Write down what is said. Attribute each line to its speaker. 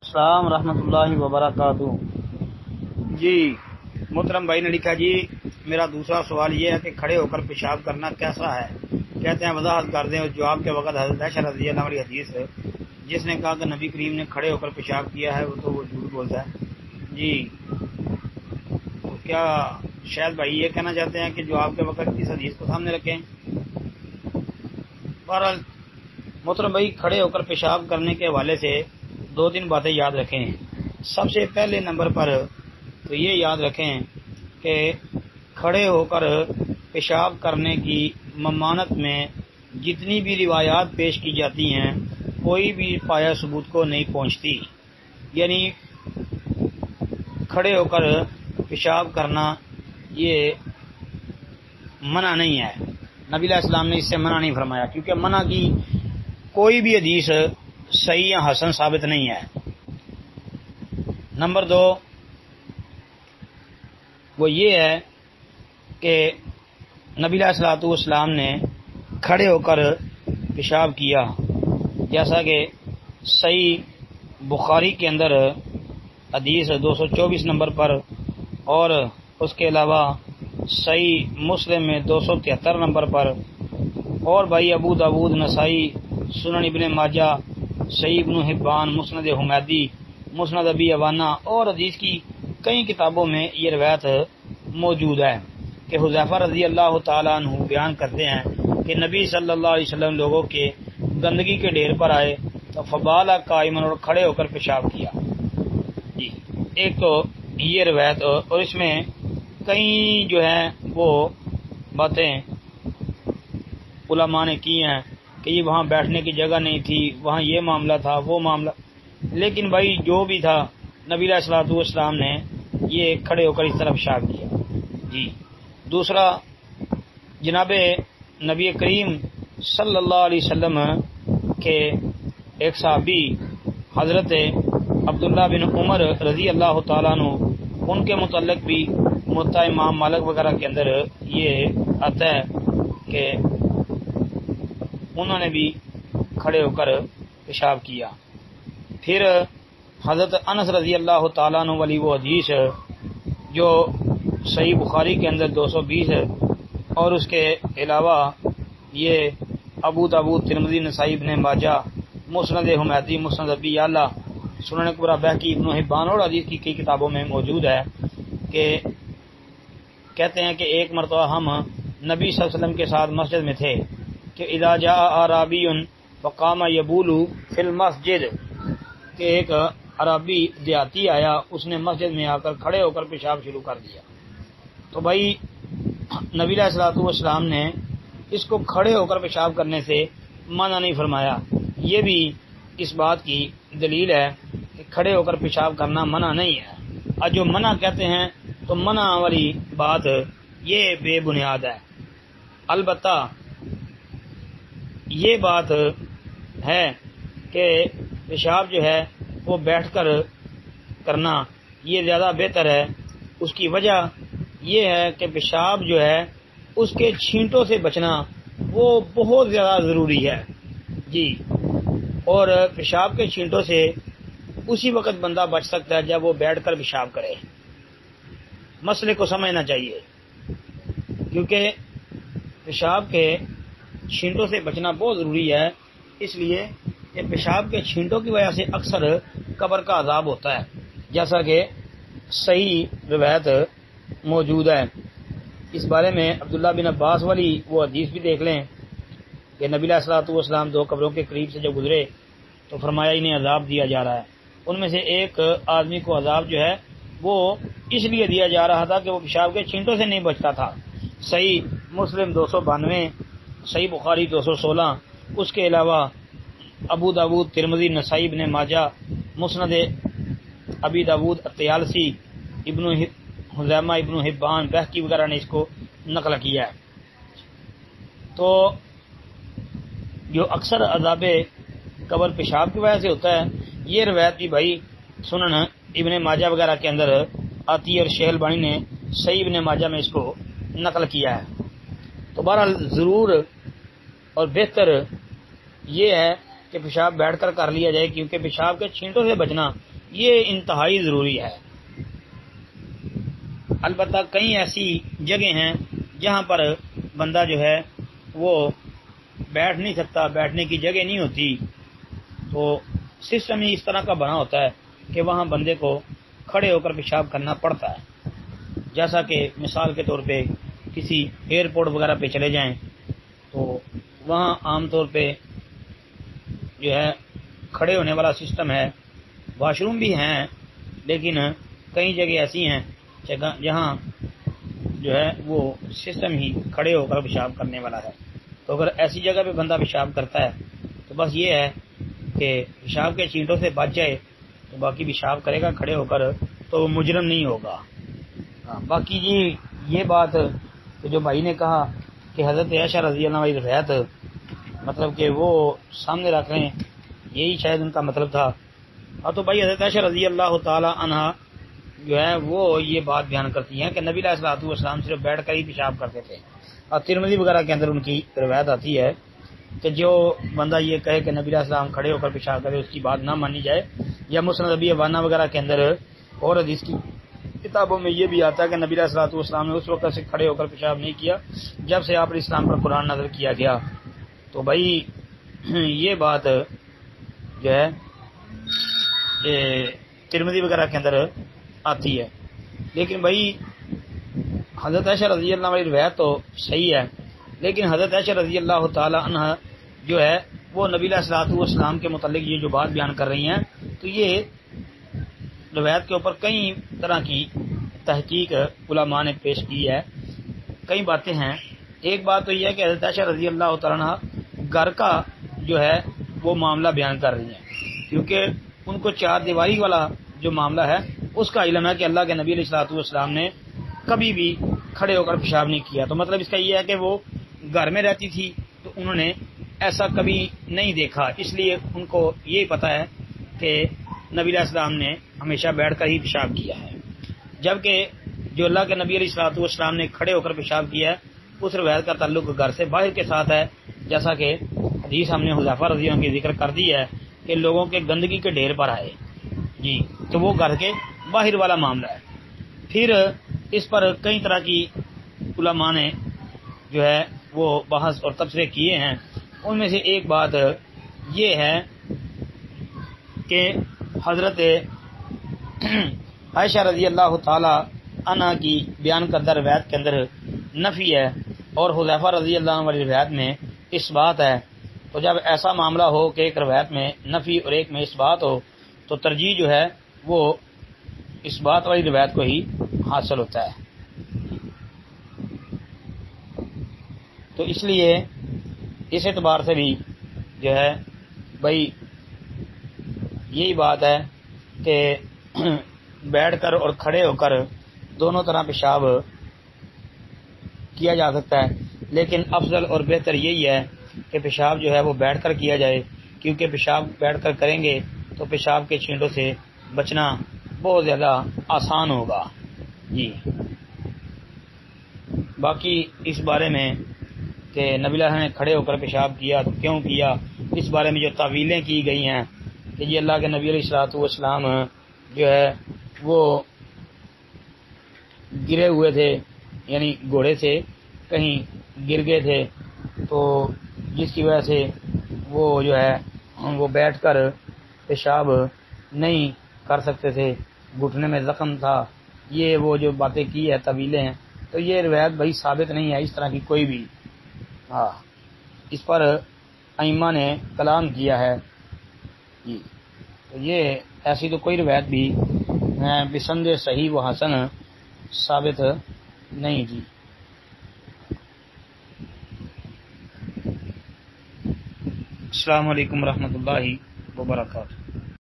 Speaker 1: السلام ورحمۃ اللہ وبرکاتہ۔
Speaker 2: جی محترم بھائی نے لکھا جی میرا دوسرا سوال یہ ہے کہ کھڑے ہو کر پیشاب کرنا کیسا ہے؟ کہتے ہیں وضاحت کر دیں۔ اور جواب کے وقت حضرت عائشہ رضی اللہ عنہا حدیث ہے جس نے کہا کہ نبی کریم نے کھڑے ہو کر پیشاب کیا ہے وہ جھوٹ بولتا ہے۔ جی تو کیا شاید بھائی یہ کہنا چاہتے ہیں کہ جواب کے وقت اس حدیث کو سامنے رکھیں؟ بہرحال محترم بھائی کھڑے ہو کر پیشاب کرنے کے حوالے سے دو تین باتیں یاد رکھیں۔ سب سے پہلے نمبر پر تو یہ یاد رکھیں کہ کھڑے ہو کر پیشاب کرنے کی ممانعت میں جتنی بھی روایات پیش کی جاتی ہیں کوئی بھی پایا ثبوت کو نہیں پہنچتی، یعنی کھڑے ہو کر پیشاب کرنا یہ منع نہیں ہے۔ نبی علیہ السلام نے اس سے منع نہیں فرمایا، کیونکہ منع کی کوئی بھی حدیث صحیح یا حسن ثابت نہیں ہے۔ نمبر دو وہ یہ ہے کہ نبی علیہ الصلوۃ والسلام نے کھڑے ہو کر پیشاب کیا، جیسا کہ صحیح بخاری کے اندر حدیث 224 نمبر پر اور اس کے علاوہ صحیح مسلم میں 273 نمبر پر، اور بھائی ابو داود، نسائی، سنن ابن ماجہ، صحیح ابن حبان، مسند حمیدی، مسند ابی عوانہ اور حدیث کی کئی کتابوں میں یہ روایت موجود ہے کہ حذیفہ رضی اللہ تعالیٰ عنہ بیان کرتے ہیں کہ نبی صلی اللہ علیہ وسلم لوگوں کے گندگی کے ڈھیر پر آئے تو فبالا قائمن اور کھڑے ہو کر پیشاب کیا۔ جی ایک تو یہ روایت، اور اس میں کئی جو ہیں وہ باتیں علماء نے کی ہیں کہ یہ وہاں بیٹھنے کی جگہ نہیں تھی، وہاں یہ معاملہ تھا، وہ معاملہ، لیکن بھائی جو بھی تھا نبی علیہ الصلوۃ والسلام نے یہ کھڑے ہو کر اس طرح پیشاب کیا۔ جی دوسرا، جناب نبی کریم صلی اللہ علیہ وسلم کے ایک صحابی حضرت عبداللہ بن عمر رضی اللہ تعالیٰ عنہ، ان کے متعلق بھی موطا امام مالک وغیرہ کے اندر یہ آتا ہے کہ انہوں نے بھی کھڑے ہو کر پیشاب کیا۔ پھر حضرت انس رضی اللہ تعالیٰ عنہ والی وہ حدیث جو صحیح بخاری کے اندر 220 ہے، اور اس کے علاوہ یہ ابو داود، ترمذی، نسائی، ابن ماجہ، مسند حمیدی، مسند ابی اعلیٰ، سنن کبریٰ، بہقی، ابن حبان اور حدیث کی کئی کتابوں میں موجود ہے کہ کہتے ہیں کہ ایک مرتبہ ہم نبی صلی اللہ علیہ وسلم کے ساتھ مسجد میں تھے کہ اذا جاء اعرابی فقام یبول فی المسجد، کہ ایک عربی دیہاتی آیا، اس نے مسجد میں آ کر کھڑے ہو کر پیشاب شروع کر دیا۔ تو بھائی نبی علیہ الصلوۃ والسلام نے اس کو کھڑے ہو کر پیشاب کرنے سے منع نہیں فرمایا۔ یہ بھی اس بات کی دلیل ہے کہ کھڑے ہو کر پیشاب کرنا منع نہیں ہے، اور جو منع کہتے ہیں تو منع والی بات یہ بے بنیاد ہے۔ البتہ یہ بات ہے کہ پیشاب جو ہے وہ بیٹھ کر کرنا یہ زیادہ بہتر ہے۔ اس کی وجہ یہ ہے کہ پیشاب جو ہے اس کے چھینٹوں سے بچنا وہ بہت زیادہ ضروری ہے۔ جی اور پیشاب کے چھینٹوں سے اسی وقت بندہ بچ سکتا ہے جب وہ بیٹھ کر پیشاب کرے۔ مسئلے کو سمجھنا چاہیے، کیونکہ پیشاب کے چھینٹوں سے بچنا بہت ضروری ہے، اس لیے کہ پیشاب کے چھینٹوں کی وجہ سے اکثر قبر کا عذاب ہوتا ہے، جیسا کہ صحیح روایت موجود ہے۔ اس بارے میں عبداللہ بن عباس والی وہ حدیث بھی دیکھ لیں کہ نبی علیہ الصلوۃ والسلام دو قبروں کے قریب سے جب گزرے تو فرمایا انہیں عذاب دیا جا رہا ہے۔ ان میں سے ایک آدمی کو عذاب جو ہے وہ اس لیے دیا جا رہا تھا کہ وہ پیشاب کے چھینٹوں سے نہیں بچتا تھا۔ صحیح مسلم 292، صحیح بخاری 216، اس کے علاوہ ابو داود، ترمذی، نسائی، ابن ماجہ، مسند ابی داود، الطیالسی، ابن خزیمہ، ابن حبان، بہقی وغیرہ نے اس کو نقل کیا ہے۔ تو جو اکثر عذاب قبر پیشاب کی وجہ سے ہوتا ہے، یہ روایت بھی بھائی سنن ابن ماجہ وغیرہ کے اندر آتی ہے، اور شیخ البانی نے صحیح ابن ماجہ میں اس کو نقل کیا ہے۔ تو بہرحال ضرور اور بہتر یہ ہے کہ پیشاب بیٹھ کر لیا جائے، کیونکہ پیشاب کے چھینٹوں سے بچنا یہ انتہائی ضروری ہے۔ البتہ کئی ایسی جگہ ہیں جہاں پر بندہ جو ہے وہ بیٹھ نہیں سکتا، بیٹھنے کی جگہ نہیں ہوتی، تو سسٹم ہی اس طرح کا بنا ہوتا ہے کہ وہاں بندے کو کھڑے ہو کر پیشاب کرنا پڑتا ہے۔ جیسا کہ مثال کے طور پہ کسی ایئرپورٹ وغیرہ پہ چلے جائیں تو وہاں عام طور پہ جو ہے کھڑے ہونے والا سسٹم ہے، واش روم بھی ہیں، لیکن کئی جگہ ایسی ہیں جہاں جو ہے وہ سسٹم ہی کھڑے ہو کر پیشاب کرنے والا ہے۔ تو اگر ایسی جگہ پہ بندہ پیشاب کرتا ہے تو بس یہ ہے کہ پیشاب کے چینٹوں سے بچ جائے تو باقی پیشاب کرے گا کھڑے ہو کر تو وہ مجرم نہیں ہوگا۔ باقی جی یہ بات کہ جو بھائی نے کہا کہ حضرت عائشہ رضی اللہ عنہ روایت مطلب کہ وہ سامنے رکھ رہے ہیں، یہی شاید ان کا مطلب تھا۔ اور تو بھائی حضرت عائشہ رضی اللہ تعالی عنہ جو ہے وہ یہ بات بیان کرتی ہیں کہ نبی علیہ الصلوۃ والسلام صرف بیٹھ کر ہی پیشاب کرتے تھے، اور ترمذی وغیرہ کے اندر ان کی روایت آتی ہے کہ جو بندہ یہ کہے کہ نبی علیہ السلام کھڑے ہو کر پیشاب کرے اس کی بات نہ مانی جائے، یا مسند ابی عوانہ وغیرہ کے اندر اور حدیث کی کتابوں میں یہ بھی آتا ہے کہ نبی علیہ الصلوۃ والسلام نے اس وقت سے کھڑے ہو کر پیشاب نہیں کیا جب سے آپ اسلام پر قرآن نازل کیا گیا۔ تو بھائی یہ بات جو ہے ترمذی وغیرہ کے اندر آتی ہے، لیکن بھائی حضرت عائشہ رضی اللہ عنہ روایت تو صحیح ہے، لیکن حضرت عائشہ رضی اللہ تعالی عنہ جو ہے وہ نبی علیہ الصلوۃ والسلام کے متعلق یہ جو بات بیان کر رہی ہیں تو یہ روایت کے اوپر کئی طرح کی تحقیق علماء نے پیش کی ہے، کئی باتیں ہیں۔ ایک بات تو یہ ہے کہ حضرت عائشہ رضی اللہ تعالی عنہ گھر کا جو ہے وہ معاملہ بیان کر رہی ہیں، کیونکہ ان کو چار دیواری والا جو معاملہ ہے اس کا علم ہے کہ اللہ کے نبی علیہ الصلوۃ والسلام نے کبھی بھی کھڑے ہو کر پیشاب نہیں کیا۔ تو مطلب اس کا یہ ہے کہ وہ گھر میں رہتی تھی تو انہوں نے ایسا کبھی نہیں دیکھا، اس لیے ان کو یہی پتا ہے کہ نبی علیہ السلام نے ہمیشہ بیٹھ کر ہی پیشاب کیا ہے، جبکہ جو اللہ کے نبی علیہ الصلوۃ والسلام نے کھڑے ہو کر پیشاب کیا ہے اس روایت کا تعلق گھر سے باہر کے ساتھ ہے، جیسا کہ حدیث ہم نے حذیفہ رضی اللہ عنہ کی ذکر کر دی ہے کہ لوگوں کے گندگی کے ڈھیر پر آئے جی، تو وہ گھر کے باہر والا معاملہ ہے۔ پھر اس پر کئی طرح کی علماء نے جو ہے وہ بحث اور تبصرے کیے ہیں، ان میں سے ایک بات یہ ہے کہ حضرت عائشہ رضی اللہ تعالی عنہ کی بیان کردہ روایت کے اندر نفی ہے اور حذیفہ رضی اللہ عنہ والی روایت میں اس بات ہے، تو جب ایسا معاملہ ہو کہ ایک روایت میں نفی اور ایک میں اس بات ہو تو ترجیح جو ہے وہ اس بات والی روایت کو ہی حاصل ہوتا ہے۔ تو اس لیے اس اعتبار سے بھی جو ہے بھائی یہی بات ہے کہ بیٹھ کر اور کھڑے ہو کر دونوں طرح پیشاب کیا جا سکتا ہے، لیکن افضل اور بہتر یہی ہے کہ پیشاب جو ہے وہ بیٹھ کر کیا جائے، کیونکہ پیشاب بیٹھ کر کریں گے تو پیشاب کے چھینٹوں سے بچنا بہت زیادہ آسان ہوگا جی۔ باقی اس بارے میں کہ نبی اللہ نے کھڑے ہو کر پیشاب کیا تو کیوں کیا، اس بارے میں جو تعویلیں کی گئی ہیں کہ یہ اللہ کے نبی علیہ الصلوۃ والسلام جو ہے وہ گرے ہوئے تھے، یعنی گھوڑے سے کہیں گر گئے تھے، تو جس کی وجہ سے وہ جو ہے وہ بیٹھ کر پیشاب نہیں کر سکتے تھے، گھٹنے میں زخم تھا، یہ وہ جو باتیں کی ہے طویلیں ہیں، تو یہ روایت بھائی ثابت نہیں ہے اس طرح کی کوئی بھی۔ اس پر ائمہ نے کلام کیا ہے جی، تو یہ ایسی تو کوئی روایت بھی بسند صحیح و حسن ثابت نہیں جی۔ السلام علیکم ورحمۃ اللہ وبرکاتہ۔